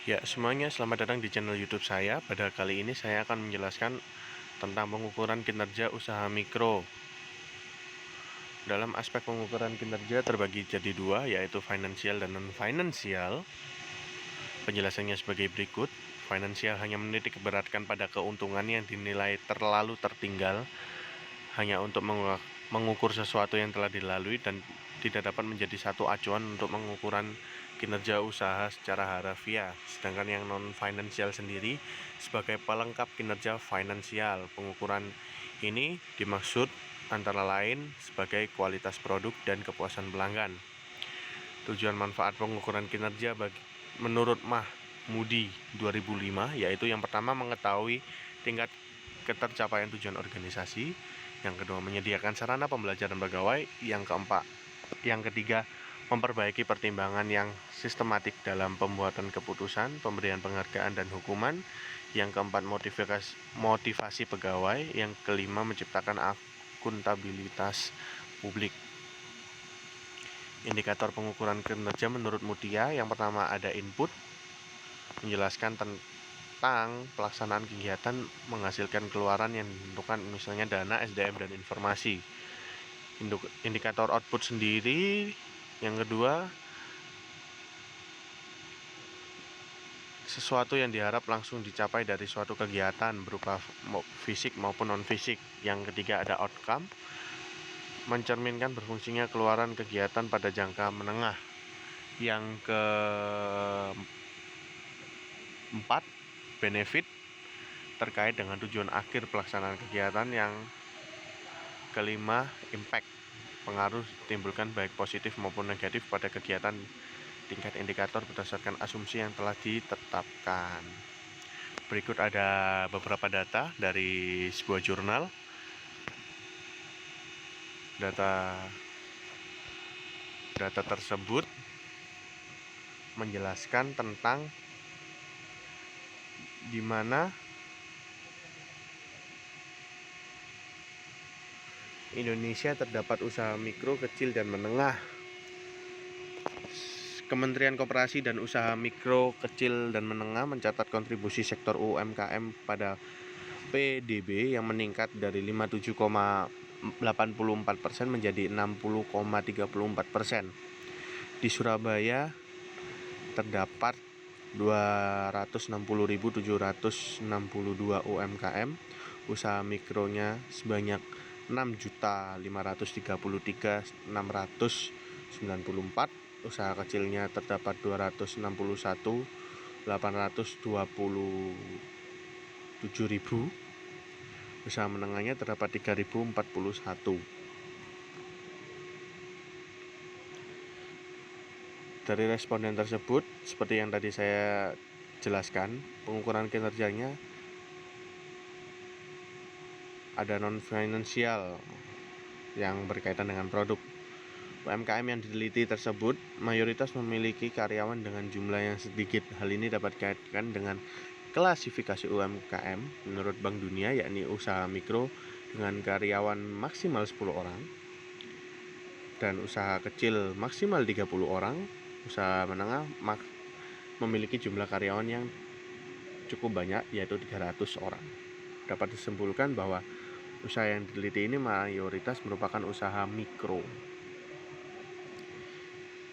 Ya, semuanya selamat datang di channel YouTube saya. Pada kali ini saya akan menjelaskan tentang pengukuran kinerja usaha mikro. Dalam aspek pengukuran kinerja terbagi jadi dua, yaitu finansial dan non-finansial. Penjelasannya sebagai berikut. Finansial hanya menitik beratkan pada keuntungan yang dinilai terlalu tertinggal, hanya untuk mengukur sesuatu yang telah dilalui dan tidak dapat menjadi satu acuan untuk pengukuran kinerja usaha secara harafiah. Sedangkan yang non-finansial sendiri sebagai pelengkap kinerja finansial. Pengukuran ini dimaksud antara lain sebagai kualitas produk dan kepuasan pelanggan. Tujuan manfaat pengukuran kinerja menurut Moody 2005 yaitu yang pertama mengetahui tingkat ketercapaian tujuan organisasi, yang kedua menyediakan sarana pembelajaran pegawai, yang ketiga memperbaiki pertimbangan yang sistematik dalam pembuatan keputusan, pemberian penghargaan dan hukuman, yang keempat motivasi pegawai, yang kelima menciptakan akuntabilitas publik. Indikator pengukuran kinerja menurut Mutia, yang pertama ada input, menjelaskan tentang pelaksanaan kegiatan menghasilkan keluaran yang ditentukan, misalnya dana, SDM, dan informasi. Indikator output sendiri, yang kedua sesuatu yang diharap langsung dicapai dari suatu kegiatan berupa fisik maupun non-fisik. Yang ketiga ada outcome, mencerminkan berfungsinya keluaran kegiatan pada jangka menengah. Yang keempat benefit, terkait dengan tujuan akhir pelaksanaan kegiatan. Yang kelima impact, pengaruh timbulkan baik positif maupun negatif pada kegiatan. Tingkat indikator berdasarkan asumsi yang telah ditetapkan. Berikut ada beberapa data dari sebuah jurnal. Data tersebut menjelaskan tentang di mana Indonesia terdapat usaha mikro, kecil, dan menengah. Kementerian Koperasi dan Usaha Mikro, Kecil, dan Menengah mencatat kontribusi sektor UMKM pada PDB yang meningkat dari 57,84% menjadi 60,34%. Di Surabaya terdapat 260.762 UMKM, usaha mikronya sebanyak 6.533.694, usaha kecilnya terdapat 261.827.000, usaha menengahnya terdapat 3.041. Dari responden tersebut, seperti yang tadi saya jelaskan, pengukuran kinerjanya ada non-finansial yang berkaitan dengan produk. UMKM yang diteliti tersebut mayoritas memiliki karyawan dengan jumlah yang sedikit. Hal ini dapat dikaitkan dengan klasifikasi UMKM menurut Bank Dunia, yakni usaha mikro dengan karyawan maksimal 10 orang dan usaha kecil maksimal 30 orang. Usaha menengah memiliki jumlah karyawan yang cukup banyak, yaitu 300 orang. Dapat disimpulkan bahwa usaha yang diteliti ini mayoritas merupakan usaha mikro.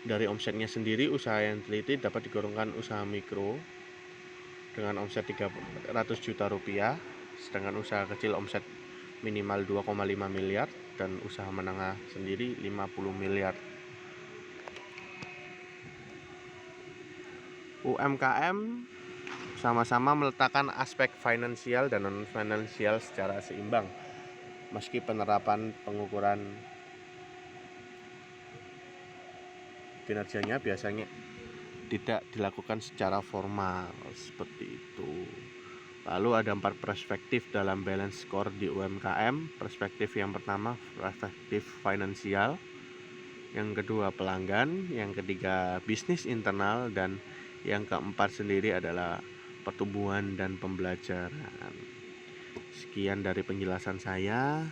Dari omsetnya sendiri, usaha yang diteliti dapat digolongkan usaha mikro dengan omset 300 juta rupiah, sedangkan usaha kecil omset minimal 2,5 miliar dan usaha menengah sendiri 50 miliar. UMKM sama-sama meletakkan aspek finansial dan non-finansial secara seimbang, meski penerapan pengukuran kinerjanya biasanya tidak dilakukan secara formal seperti itu. Lalu ada 4 perspektif dalam balance score di UMKM. Perspektif yang pertama perspektif finansial, yang kedua pelanggan, yang ketiga bisnis internal, dan yang keempat sendiri adalah pertumbuhan dan pembelajaran. Sekian dari penjelasan saya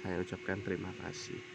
ucapkan terima kasih.